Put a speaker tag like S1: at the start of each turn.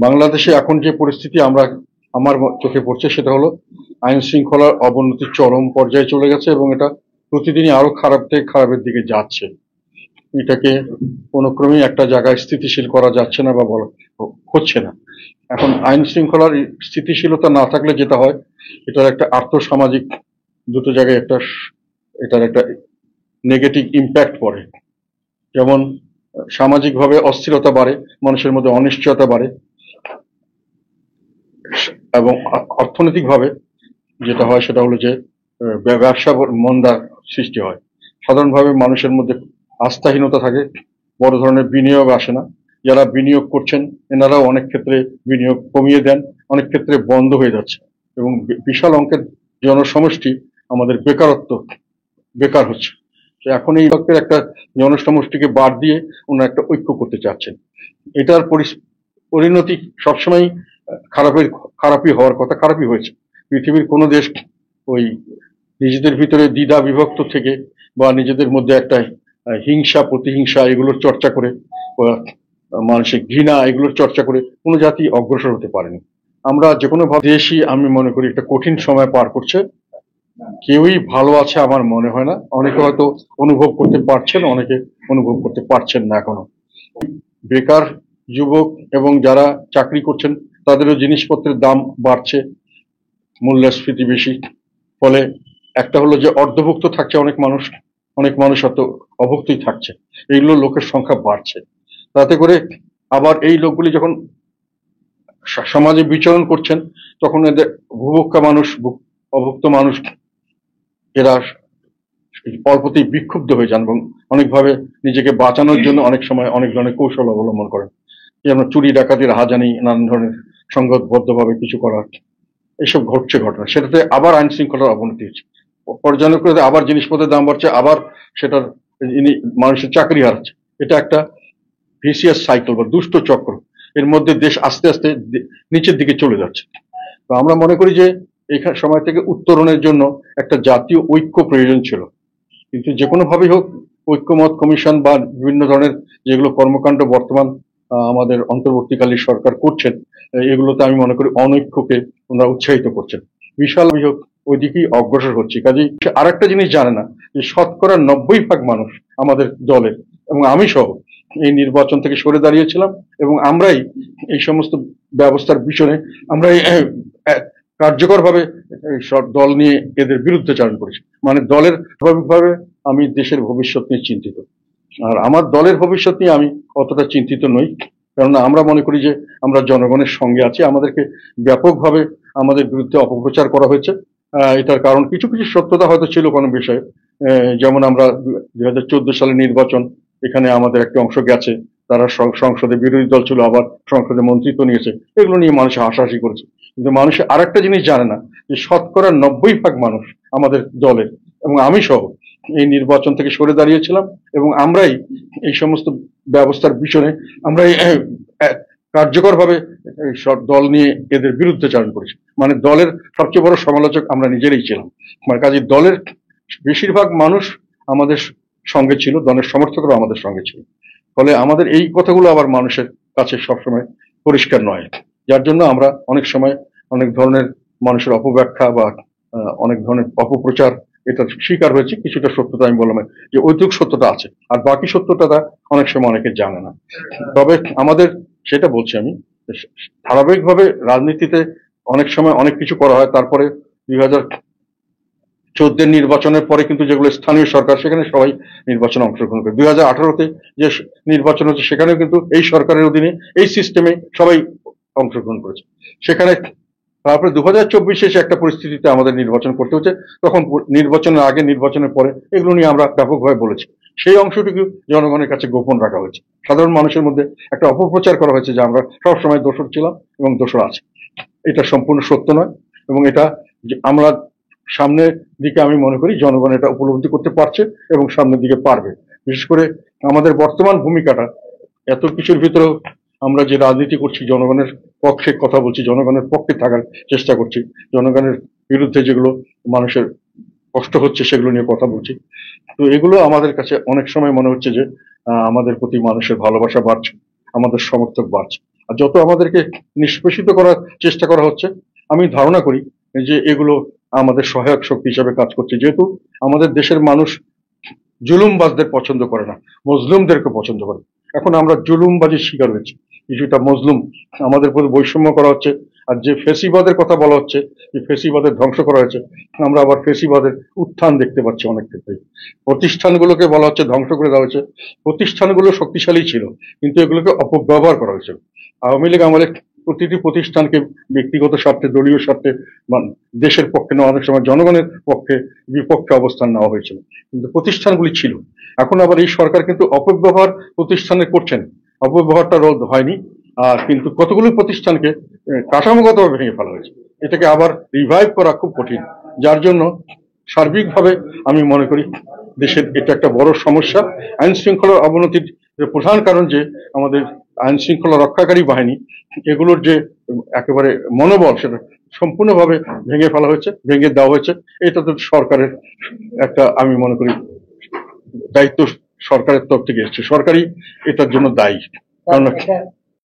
S1: বাংলাদেশে এখন যে পরিস্থিতি আমার চোখে পড়ছে সেটা হলো আইন শৃঙ্খলার অবনতি চরম পর্যায়ে চলে গেছে এবং এটা প্রতিদিনই আরো খারাপ থেকে খারাপের দিকে যাচ্ছে। এটাকে কোনো ক্রমেই একটা জায়গায় স্থিতিশীল করা যাচ্ছে না বা বলা হচ্ছে না। এখন আইন শৃঙ্খলার স্থিতিশীলতা না থাকলে যেটা হয়, এটার একটা আর্থসামাজিক দুটো জায়গায় এটার একটা নেগেটিভ ইম্প্যাক্ট পড়ে। যেমন সামাজিকভাবে অস্থিরতা বাড়ে, মানুষের মধ্যে অনিশ্চয়তা বাড়ে, এবং অর্থনৈতিকভাবে যেটা হয় সেটা হলো যে ব্যবসা মন্দার সৃষ্টি হয়। সাধারণভাবে মানুষের মধ্যে আস্থাহীনতা থাকে, বড় ধরনের বিনিয়োগ আসে না। যারা বিনিয়োগ করছেন এনারাও অনেক ক্ষেত্রে বিনিয়োগ কমিয়ে দেন, অনেক ক্ষেত্রে বন্ধ হয়ে যাচ্ছে এবং বিশাল অঙ্কের জনসমষ্টি আমাদের বেকার হচ্ছে। তো এখন এই লোকের একটা জনসমষ্টিকে বাদ দিয়ে ওনারা একটা ঐক্য করতে চাচ্ছেন। এটার পরিণতি সবসময় খারাপই হওয়ার কথা, খারাপই হয়েছে। পৃথিবীর কোনো দেশ ওই নিজেদের ভিতরে দ্বিধা বিভক্ত থেকে বা নিজেদের মধ্যে একটা হিংসা প্রতিহিংসা এগুলোর চর্চা করে, মানসিক ঘৃণা এগুলোর চর্চা করে কোনো জাতি অগ্রসর হতে পারেনি। আমরা যে কোনো দেশই আমি মনে করি একটা কঠিন সময় পার করছে। কেউই ভালো আছে আমার মনে হয় না। অনেকে হয়তো অনুভব করতে পারছেন, অনেকে অনুভব করতে পারছেন না এখনো। বেকার যুবক এবং যারা চাকরি করছেন তাদেরও জিনিসপত্রের দাম বাড়ছে, মূল্যস্ফীতি বেশি। ফলে একটা হলো যে অর্ধভুক্ত থাকছে অনেক মানুষ হয়তো অভুক্তই থাকছে। এইগুলো লোকের সংখ্যা বাড়ছে। তাতে করে আবার এই লোকগুলি যখন সমাজে বিচরণ করছেন তখন এদের ভুভুক্কা মানুষ, অভুক্ত মানুষ এরা অল্পতেই বিক্ষুব্ধ হয়ে যান এবং অনেকভাবে নিজেকে বাঁচানোর জন্য অনেক সময় অনেক ধরনের কৌশল অবলম্বন করেন। যেমন চুরি ডাকাতি রাহাজানি নানান ধরনের সংঘবদ্ধভাবে কিছু করা, এসব ঘটছে ঘটনা। সেটাতে আবার আইন শৃঙ্খলার অবনতি হচ্ছে, পর্যালোচনা আবার জিনিসপত্রের দাম বাড়ছে, আবার সেটার মানুষের চাকরি হারাচ্ছে। এটা একটা ভিসিয়াস সাইকেল বা দুষ্ট চক্র। এর মধ্যে দেশ আস্তে আস্তে নিচের দিকে চলে যাচ্ছে। তো আমরা মনে করি যে এখানে সময় থেকে উত্তরণের জন্য একটা জাতীয় ঐক্য প্রয়োজন ছিল, কিন্তু যে কোনো ভাবেই হোক ঐক্যমত কমিশন বা বিভিন্ন ধরনের যেগুলো কর্মকাণ্ড বর্তমান আমাদের অন্তর্বর্তীকালীন সরকার করছেন, এগুলোতে আমি মনে করি অনৈক্যকে ওনারা উৎসাহিত করছেন। বিশাল বিয়োগ ওইদিকেই অগ্রসর হচ্ছে। কাজেই আর একটা জিনিস জানে না যে 90% মানুষ আমাদের দলের এবং আমি সহ এই নির্বাচন থেকে সরে দাঁড়িয়েছিলাম এবং আমরাই এই সমস্ত ব্যবস্থার পিছনে আমরা কার্যকরভাবে দল নিয়ে এদের বিরুদ্ধাচারণ করেছি। মানে দলের স্বাভাবিকভাবে আমি দেশের ভবিষ্যৎ নিয়ে চিন্তিত, আর আমার দলের ভবিষ্যৎ নিয়ে আমি অতটা চিন্তিত নই। কেননা আমরা মনে করি যে আমরা জনগণের সঙ্গে আছি। আমাদেরকে ব্যাপকভাবে আমাদের বিরুদ্ধে অপপ্রচার করা হয়েছে। এটার কারণ কিছু কিছু সত্যতা হয়তো ছিল কোনো বিষয়ে। যেমন আমরা 2014 সালের নির্বাচন, এখানে আমাদের একটা অংশ গেছে, তারা সংসদে বিরোধী দল ছিল, আবার সংসদে মন্ত্রিত্ব নিয়েছে, এগুলো নিয়ে মানুষ হাসাহাসি করেছে। কিন্তু মানুষ আর একটা জিনিস জানে না যে 90% মানুষ আমাদের দলের এবং আমি সহ এই নির্বাচন থেকে সরে দাঁড়িয়েছিলাম এবং আমরাই এই সমস্ত ব্যবস্থার পিছনে আমরাই কার্যকরভাবে দল নিয়ে এদের বিরুদ্ধাচারণ করেছি। মানে দলের সবচেয়ে বড় সমালোচক আমরা নিজেরাই ছিলাম। মানে কাজে দলের বেশিরভাগ মানুষ আমাদের সঙ্গে ছিল, দলের সমর্থকরা আমাদের সঙ্গে ছিল। ফলে আমাদের এই কথাগুলো আবার মানুষের কাছে সবসময় পরিষ্কার নয়, যার জন্য আমরা অনেক সময় অনেক ধরনের মানুষের অপব্যাখ্যা বা অনেক ধরনের অপপ্রচার এটার শিকার হয়েছে। কিছুটা সত্যতা আমি বললাম যে ঐতিক সত্যতা আছে, আর বাকি সত্যতা অনেক সময় অনেকে জানে না। তবে আমাদের সেটা বলছি আমি, ধারাবাহিকভাবে রাজনীতিতে অনেক সময় অনেক কিছু করা হয়। তারপরে 2014 নির্বাচনের পরে কিন্তু যেগুলো স্থানীয় সরকার, সেখানে সবাই নির্বাচনে অংশগ্রহণ করে। 2018-তে যে নির্বাচন হচ্ছে সেখানেও কিন্তু এই সরকারের অধীনে এই সিস্টেমে সবাই অংশগ্রহণ করেছে। সেখানে তারপরে 2024 এসে একটা পরিস্থিতিতে আমাদের নির্বাচন করতে হচ্ছে। তখন নির্বাচনের আগে নির্বাচনের পরে এগুলো নিয়ে আমরা ব্যাপকভাবে বলেছি। সেই অংশটুকু জনগণের কাছে গোপন রাখা হয়েছে। সাধারণ মানুষের মধ্যে একটা অপপ্রচার করা হয়েছে যে আমরা সবসময় দোষর ছিলাম এবং দোষর আছে। এটা সম্পূর্ণ সত্য নয় এবং এটা আমরা সামনের দিকে আমি মনে করি জনগণ এটা উপলব্ধি করতে পারছে এবং সামনের দিকে পারবে। বিশেষ করে আমাদের বর্তমান ভূমিকাটা এত কিছুর ভিতরেও আমরা যে রাজনীতি করছি, জনগণের পক্ষে কথা বলছি, জনগণের পক্ষে থাকার চেষ্টা করছি, জনগণের বিরুদ্ধে যেগুলো মানুষের কষ্ট হচ্ছে সেগুলো নিয়ে কথা বলছি। তো এগুলো আমাদের কাছে অনেক সময় মনে হচ্ছে যে আমাদের প্রতি মানুষের ভালোবাসা বাড়ছে, আমাদের সমর্থক বাড়ছে। আর যত আমাদেরকে নিষ্পেষিত করার চেষ্টা করা হচ্ছে, আমি ধারণা করি যে এগুলো আমাদের সহায়ক শক্তি হিসেবে কাজ করছে, যেহেতু আমাদের দেশের মানুষ জুলুমবাজদের পছন্দ করে না, মজলুমদেরকে পছন্দ করে। এখন আমরা জুলুমবাজির শিকার হয়েছি, কিছুটা মজলুম, আমাদের প্রতি বৈষম্য করা হচ্ছে। আর যে ফেসিবাদের কথা বলা হচ্ছে, যে ফেসিবাদের ধ্বংস করা হয়েছে, আমরা আবার ফেসিবাদের উত্থান দেখতে পাচ্ছি অনেক ক্ষেত্রে। প্রতিষ্ঠানগুলোকে বলা হচ্ছে ধ্বংস করে দেওয়া হয়েছে। প্রতিষ্ঠানগুলো শক্তিশালী ছিল, কিন্তু এগুলোকে অপব্যবহার করা হয়েছে। আওয়ামী লীগ আমাদের প্রতিটি প্রতিষ্ঠানকে ব্যক্তিগত স্বার্থে, দলীয় স্বার্থে, দেশের পক্ষে নয়, অনেক সময় জনগণের পক্ষে বিপক্ষে অবস্থান নেওয়া হয়েছিল, কিন্তু প্রতিষ্ঠানগুলি ছিল। এখন আবার এই সরকার কিন্তু অপব্যবহার প্রতিষ্ঠানে করছেন, অপব্যবহারটা রোধ হয়নি। আর কিন্তু কতগুলো প্রতিষ্ঠানকে কাঠামোগতভাবে ভেঙে ফেলা হয়েছে, এটাকে আবার রিভাইভ করা খুব কঠিন। যার জন্য সার্বিকভাবে আমি মনে করি দেশের এটা একটা বড় সমস্যা। আইন শৃঙ্খলার অবনতির প্রধান কারণ যে আমাদের আইন শৃঙ্খলা রক্ষাকারী বাহিনী, এগুলোর যে একেবারে মনোবল, সেটা সম্পূর্ণভাবে ভেঙে ফেলা হয়েছে, ভেঙে দেওয়া হয়েছে। এটা তো সরকারের একটা, আমি মনে করি, দায়িত্ব সরকারের তরফ থেকে এসছে, সরকারই এটার জন্য দায়ী। কারণ